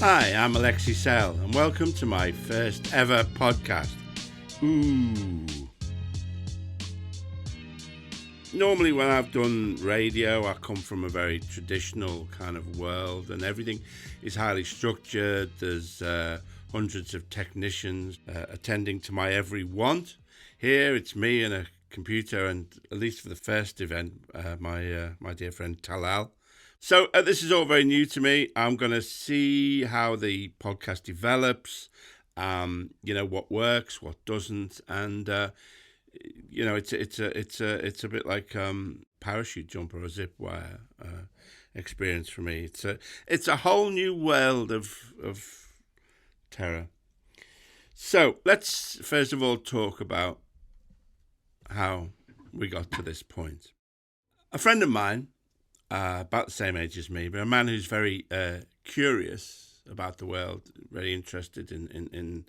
Hi, I'm Alexei Sayle, and welcome to my first ever podcast. Ooh. Normally when I've done radio, I come from a very traditional kind of world, and everything is highly structured. There's hundreds of technicians attending to my every want. Here it's me and a computer, and at least for the first event, my dear friend Talal. So this is all very new to me. I'm going to see how the podcast develops, what works, what doesn't, and it's a bit like parachute jump or a zip wire experience for me. It's a whole new world of terror. So let's first of all talk about how we got to this point. A friend of mine, about the same age as me, but a man who's very curious about the world, very interested in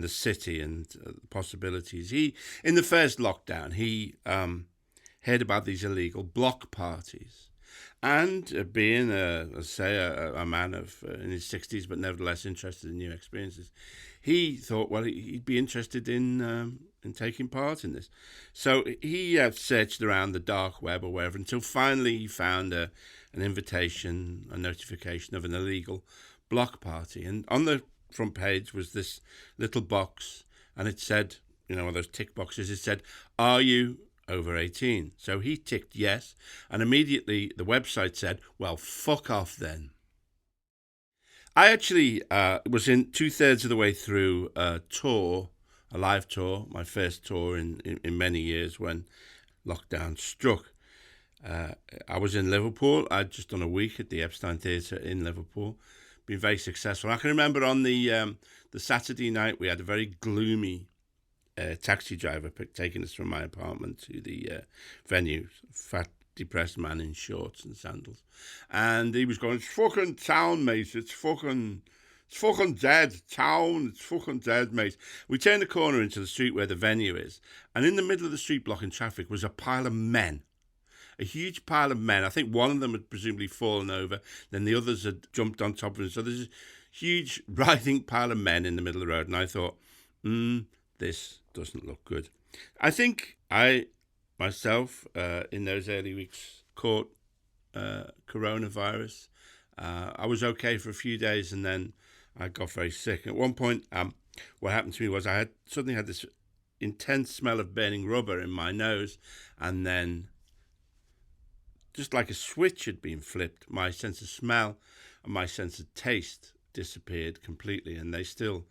the city and possibilities. He, in the first lockdown, he heard about these illegal block parties, and being a man in his 60s, but nevertheless interested in new experiences, he thought, well, he'd be interested in taking part in this. So he searched around the dark web or wherever until finally he found an invitation, a notification of an illegal block party. And on the front page was this little box, and it said, one of those tick boxes, it said, "Are you over 18? So he ticked yes, and immediately the website said, well, fuck off then. I actually was in 2/3 of the way through a live tour, my first tour in many years when lockdown struck. I was in Liverpool. I'd just done a week at the Epstein Theatre in Liverpool, been very successful. I can remember on the Saturday night we had a very gloomy taxi driver taking us from my apartment to the venue, fat, depressed man in shorts and sandals, and he was going, "It's fucking town, mate. It's fucking dead town. It's fucking dead, mate." We turned the corner into the street where the venue is, and in the middle of the street blocking traffic was a pile of men. A huge pile of men. I think one of them had presumably fallen over, then the others had jumped on top of him. So there's a huge writhing pile of men in the middle of the road, and I thought, this doesn't look good. I think I myself, in those early weeks, caught coronavirus. I was okay for a few days, and then I got very sick. At one point, what happened to me was I suddenly had this intense smell of burning rubber in my nose, and then, just like a switch had been flipped, my sense of smell and my sense of taste disappeared completely, and they still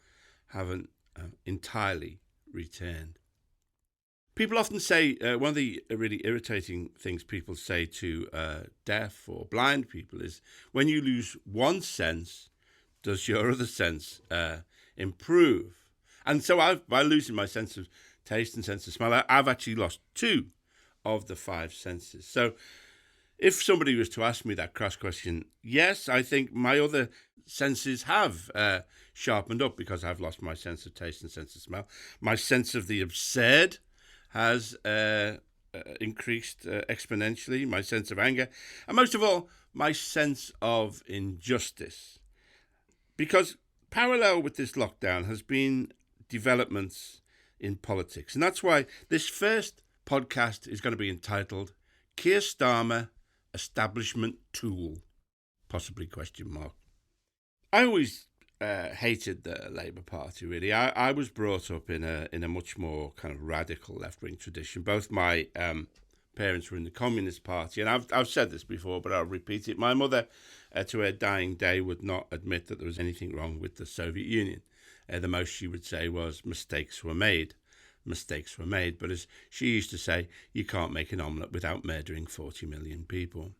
haven't entirely returned. People often say, one of the really irritating things people say to deaf or blind people is, when you lose one sense, does your other sense improve? And so by losing my sense of taste and sense of smell, I've actually lost 2 of the 5 senses. So if somebody was to ask me that cross question, yes, I think my other senses have sharpened up because I've lost my sense of taste and sense of smell. My sense of the absurd has increased exponentially, my sense of anger, and most of all, my sense of injustice. Because parallel with this lockdown has been developments in politics, and that's why this first podcast is going to be entitled Keir Starmer, Establishment Tool, possibly question mark. I always hated the Labour Party, really. I was brought up in a much more kind of radical left-wing tradition. Both my parents were in the Communist Party, and I've said this before, but I'll repeat it. My mother, to her dying day, would not admit that there was anything wrong with the Soviet Union. The most she would say was mistakes were made. Mistakes were made, but as she used to say, you can't make an omelette without murdering 40 million people.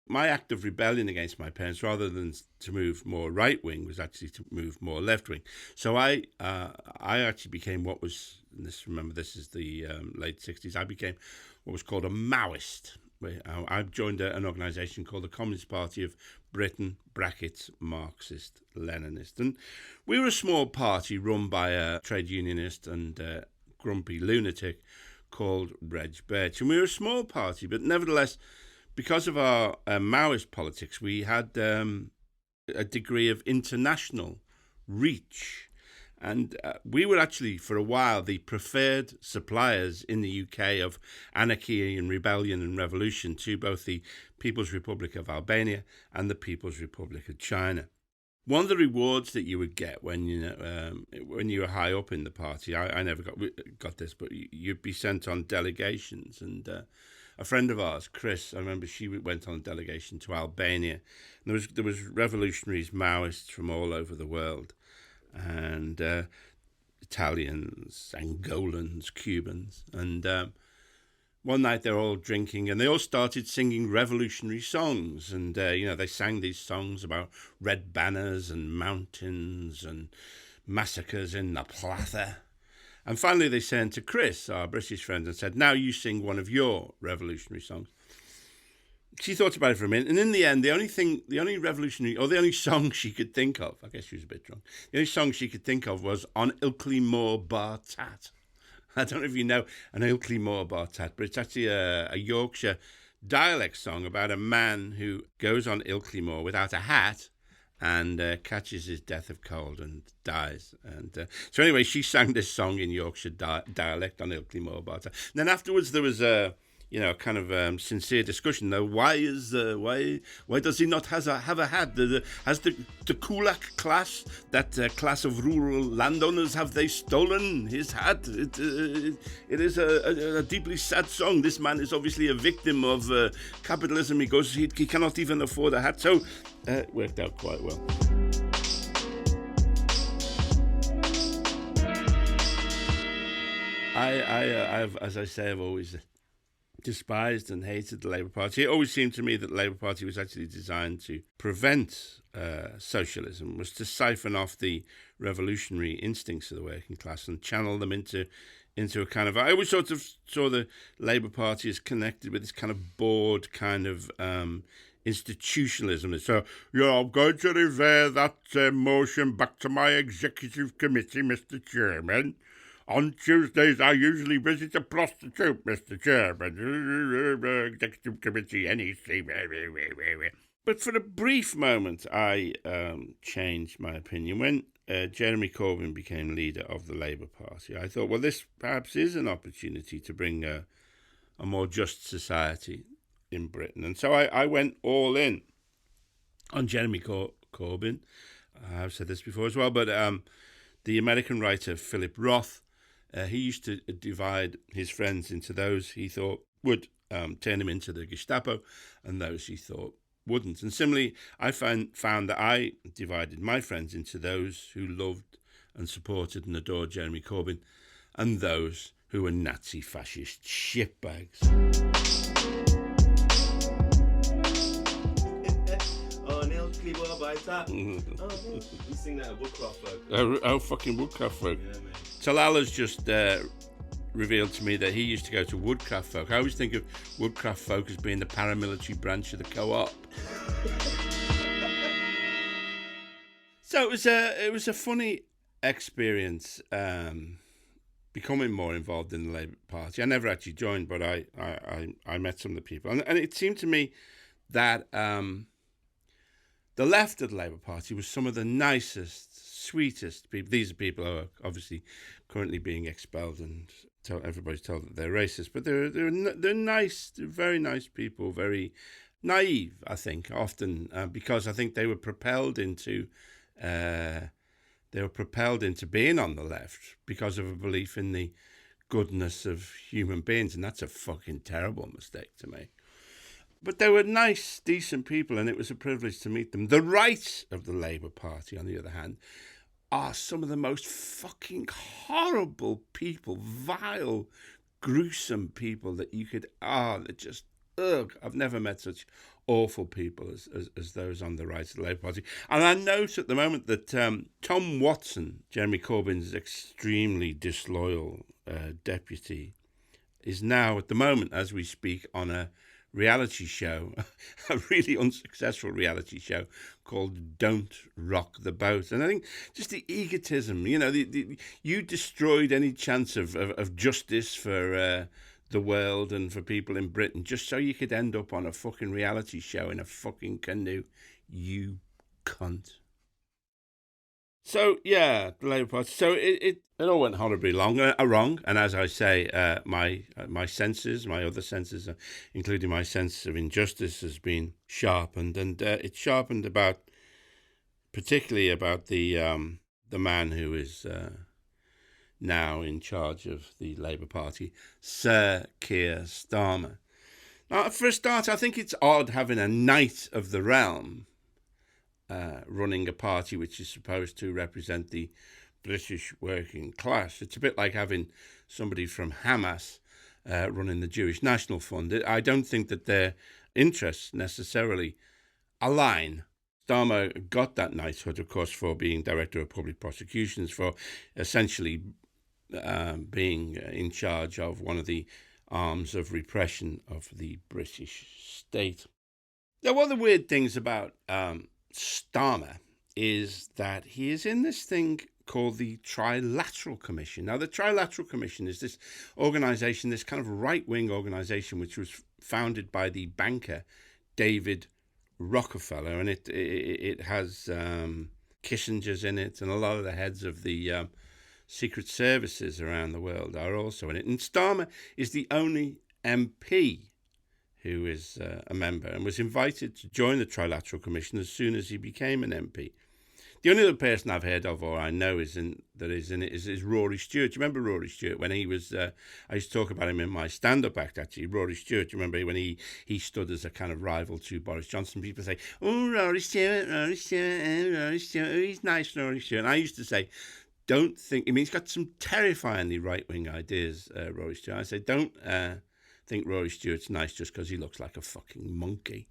My act of rebellion against my parents, rather than to move more right-wing, was actually to move more left-wing. So I actually became what was, and this is the late 60s, I became what was called a Maoist. I joined an organisation called the Communist Party of Britain, brackets, Marxist, Leninist. And we were a small party run by a trade unionist and grumpy lunatic called Reg Birch. And we were a small party, but nevertheless, because of our Maoist politics, we had a degree of international reach. And we were actually, for a while, the preferred suppliers in the UK of anarchy and rebellion and revolution to both the People's Republic of Albania and the People's Republic of China. One of the rewards that you would get when you were high up in the party, I never got this, but you'd be sent on delegations. And a friend of ours, Chris, I remember she went on a delegation to Albania. And there was revolutionaries, Maoists from all over the world. And Italians, Angolans, Cubans. And one night they were all drinking and they all started singing revolutionary songs. And, they sang these songs about red banners and mountains and massacres in the Plata. And finally they turned to Chris, our British friend, and said, now you sing one of your revolutionary songs. She thought about it for a minute, and in the end, the only revolutionary, or the only song she could think of, I guess she was a bit drunk, the only song she could think of was On Ilkley Moor Bar Tat. I don't know if you know An Ilkley Moor Bar Tat, but it's actually a Yorkshire dialect song about a man who goes on Ilkley Moor without a hat and catches his death of cold and dies. And so anyway, she sang this song in Yorkshire dialect on Ilkley Moor Bar Tat. And then afterwards there was a kind of sincere discussion. Though, why does he not have a hat? Has the kulak class, that class of rural landowners, have they stolen his hat? It is a deeply sad song. This man is obviously a victim of capitalism. He cannot even afford a hat. So it worked out quite well. I've, as I say, I've always despised and hated the Labour Party. It always seemed to me that the Labour Party was actually designed to prevent socialism, was to siphon off the revolutionary instincts of the working class and channel them into a kind of... I always sort of saw the Labour Party as connected with this kind of bored kind of institutionalism. So, I'm going to refer that motion back to my executive committee, Mr. Chairman. On Tuesdays, I usually visit a prostitute, Mr. Chairman. Executive Committee, NEC. But for a brief moment, I changed my opinion. When Jeremy Corbyn became leader of the Labour Party, I thought, well, this perhaps is an opportunity to bring a more just society in Britain. And so I went all in on Jeremy Corbyn. I've said this before as well, but the American writer Philip Roth, he used to divide his friends into those he thought would turn him into the Gestapo and those he thought wouldn't. And similarly, I found that I divided my friends into those who loved and supported and adored Jeremy Corbyn and those who were Nazi fascist shitbags. You sing that at Woodcraft Folk. Fucking Woodcraft Folk. Yeah, mate. Talal has just revealed to me that he used to go to Woodcraft Folk. I always think of Woodcraft Folk as being the paramilitary branch of the co-op. So it was a funny experience becoming more involved in the Labour Party. I never actually joined, but I met some of the people. And it seemed to me that the left of the Labour Party was some of the nicest, sweetest people. These are people who are obviously currently being expelled and everybody's told that they're racist, but they're nice, they're very nice people, very naive, I think, often because I think they were propelled into being on the left because of a belief in the goodness of human beings, and that's a fucking terrible mistake to make. But they were nice, decent people, and it was a privilege to meet them. The right of the Labour Party, on the other hand, are some of the most fucking horrible people, vile, gruesome people that you could... they're just... Ugh, I've never met such awful people as those on the right of the Labour Party. And I note at the moment that Tom Watson, Jeremy Corbyn's extremely disloyal deputy, is now, at the moment, as we speak, on a reality show, a really unsuccessful reality show called Don't Rock the Boat. And I think just the egotism, you destroyed any chance of justice for the world and for people in Britain just so you could end up on a fucking reality show in a fucking canoe, you cunt. So, yeah, the Labour Party. So it all went horribly wrong. And as I say, my senses, my other senses, including my sense of injustice, has been sharpened. And it's sharpened particularly about the man who is now in charge of the Labour Party, Sir Keir Starmer. Now, for a start, I think it's odd having a knight of the realm running a party which is supposed to represent the British working class. It's a bit like having somebody from Hamas running the Jewish National Fund. I don't think that their interests necessarily align. Starmer got that knighthood, of course, for being Director of Public Prosecutions, for essentially being in charge of one of the arms of repression of the British state. Now, one of the weird things about Starmer is that he is in this thing called the Trilateral Commission. Now, the Trilateral Commission is this organisation, this kind of right-wing organisation, which was founded by the banker David Rockefeller, and it has Kissinger's in it, and a lot of the heads of the secret services around the world are also in it. And Starmer is the only MP who is a member and was invited to join the Trilateral Commission as soon as he became an MP. The only other person I've heard of, or I know is in it, is Rory Stewart. Do you remember Rory Stewart when he was? I used to talk about him in my stand-up act. Actually, Rory Stewart. Do you remember when he stood as a kind of rival to Boris Johnson? People say, "Oh, Rory Stewart, Rory Stewart, Rory Stewart. Oh, he's nice, Rory Stewart." And I used to say, "Don't think." I mean, he's got some terrifyingly right-wing ideas, Rory Stewart. I say, "Don't think Rory Stewart's nice just because he looks like a fucking monkey."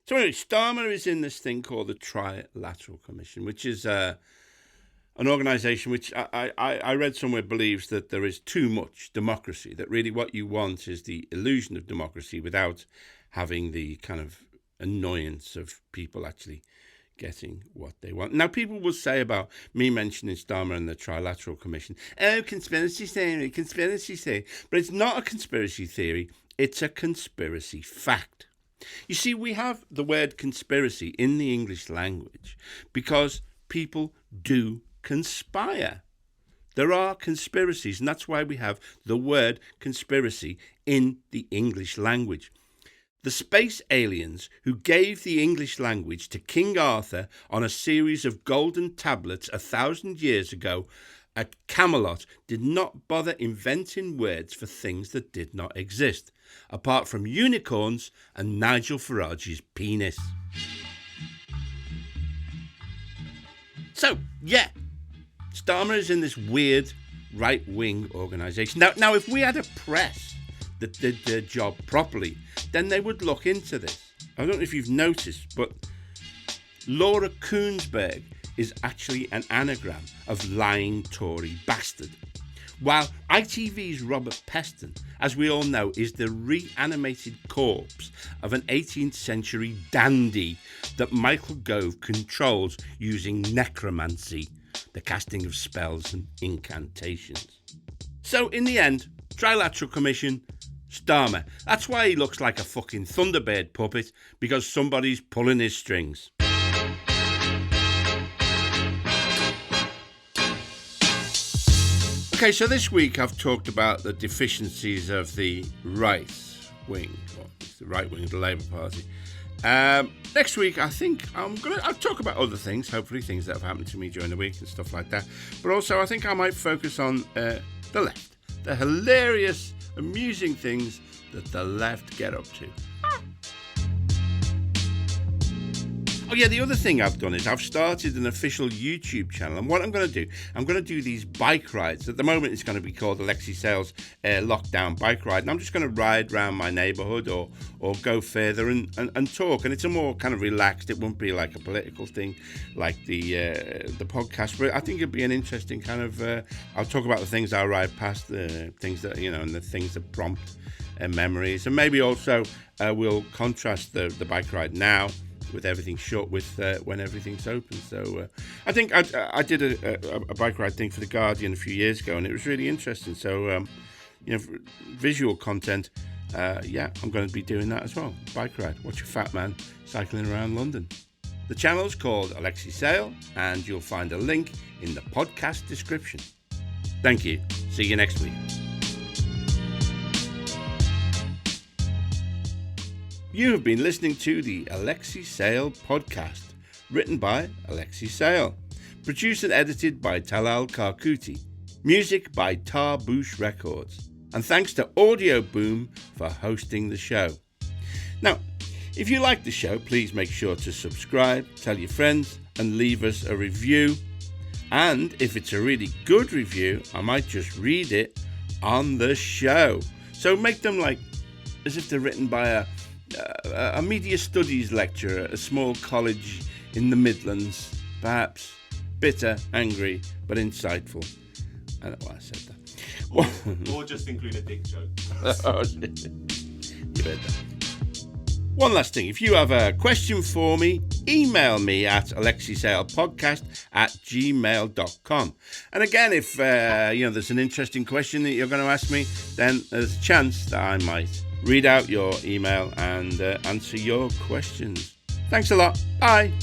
So anyway, Starmer is in this thing called the Trilateral Commission, which is an organisation which I read somewhere believes that there is too much democracy, that really what you want is the illusion of democracy without having the kind of annoyance of people actually getting what they want. Now, people will say about me mentioning Starmer and the Trilateral Commission, "Oh, conspiracy theory. But it's not a conspiracy theory, it's a conspiracy fact. You see, we have the word conspiracy in the English language because people do conspire. There are conspiracies, and that's why we have the word conspiracy in the English language. The space aliens who gave the English language to King Arthur on a series of golden tablets 1,000 years ago at Camelot did not bother inventing words for things that did not exist, apart from unicorns and Nigel Farage's penis. So, yeah, Starmer is in this weird right-wing organisation. Now, if we had a press that did their job properly, then they would look into this. I don't know if you've noticed, but Laura Koonsberg is actually an anagram of lying Tory bastard, while ITV's Robert Peston, as we all know, is the reanimated corpse of an 18th century dandy that Michael Gove controls using necromancy, the casting of spells and incantations. So in the end, Trilateral Commission, Starmer. That's why he looks like a fucking Thunderbird puppet, because somebody's pulling his strings. Okay, so this week I've talked about the deficiencies of the right wing, or the right wing of the Labour Party. Next week, I think I'll talk about other things, hopefully things that have happened to me during the week and stuff like that. But also, I think I might focus on the left, the hilarious, amusing things that the left get up to. Oh yeah, the other thing I've done is I've started an official YouTube channel, and what I'm going to do these bike rides. At the moment, it's going to be called Alexei Sayle's Lockdown Bike Ride, and I'm just going to ride around my neighbourhood or go further and talk. And it's a more kind of relaxed. It won't be like a political thing like the podcast, but I think it'd be an interesting kind of. I'll talk about the things I ride past, the things that and the things that prompt memories, and maybe also we'll contrast the bike ride now with everything shut with when everything's open. So I think I did a bike ride thing for The Guardian a few years ago, and it was really interesting. So visual content, I'm going to be doing that as well. Bike ride, watch a fat man cycling around London. The channel's called Alexei Sayle, and you'll find a link in the podcast description. Thank you. See you next week. You have been listening to the Alexei Sayle Podcast, written by Alexei Sayle, produced and edited by Talal Karkouti, music by Tarboosh Records, and thanks to Audio Boom for hosting the show. Now, if you like the show, please make sure to subscribe, tell your friends, and leave us a review. And if it's a really good review, I might just read it on the show. So make them like as if they're written by a media studies lecturer at a small college in the Midlands, perhaps bitter, angry, but insightful. I don't know why I said that. Or just include a dick joke. You heard that. One last thing, if you have a question for me, email me at alexeisaylepodcast@gmail.com. And again, if there's an interesting question that you're going to ask me, then there's a chance that I might read out your email and answer your questions. Thanks a lot. Bye.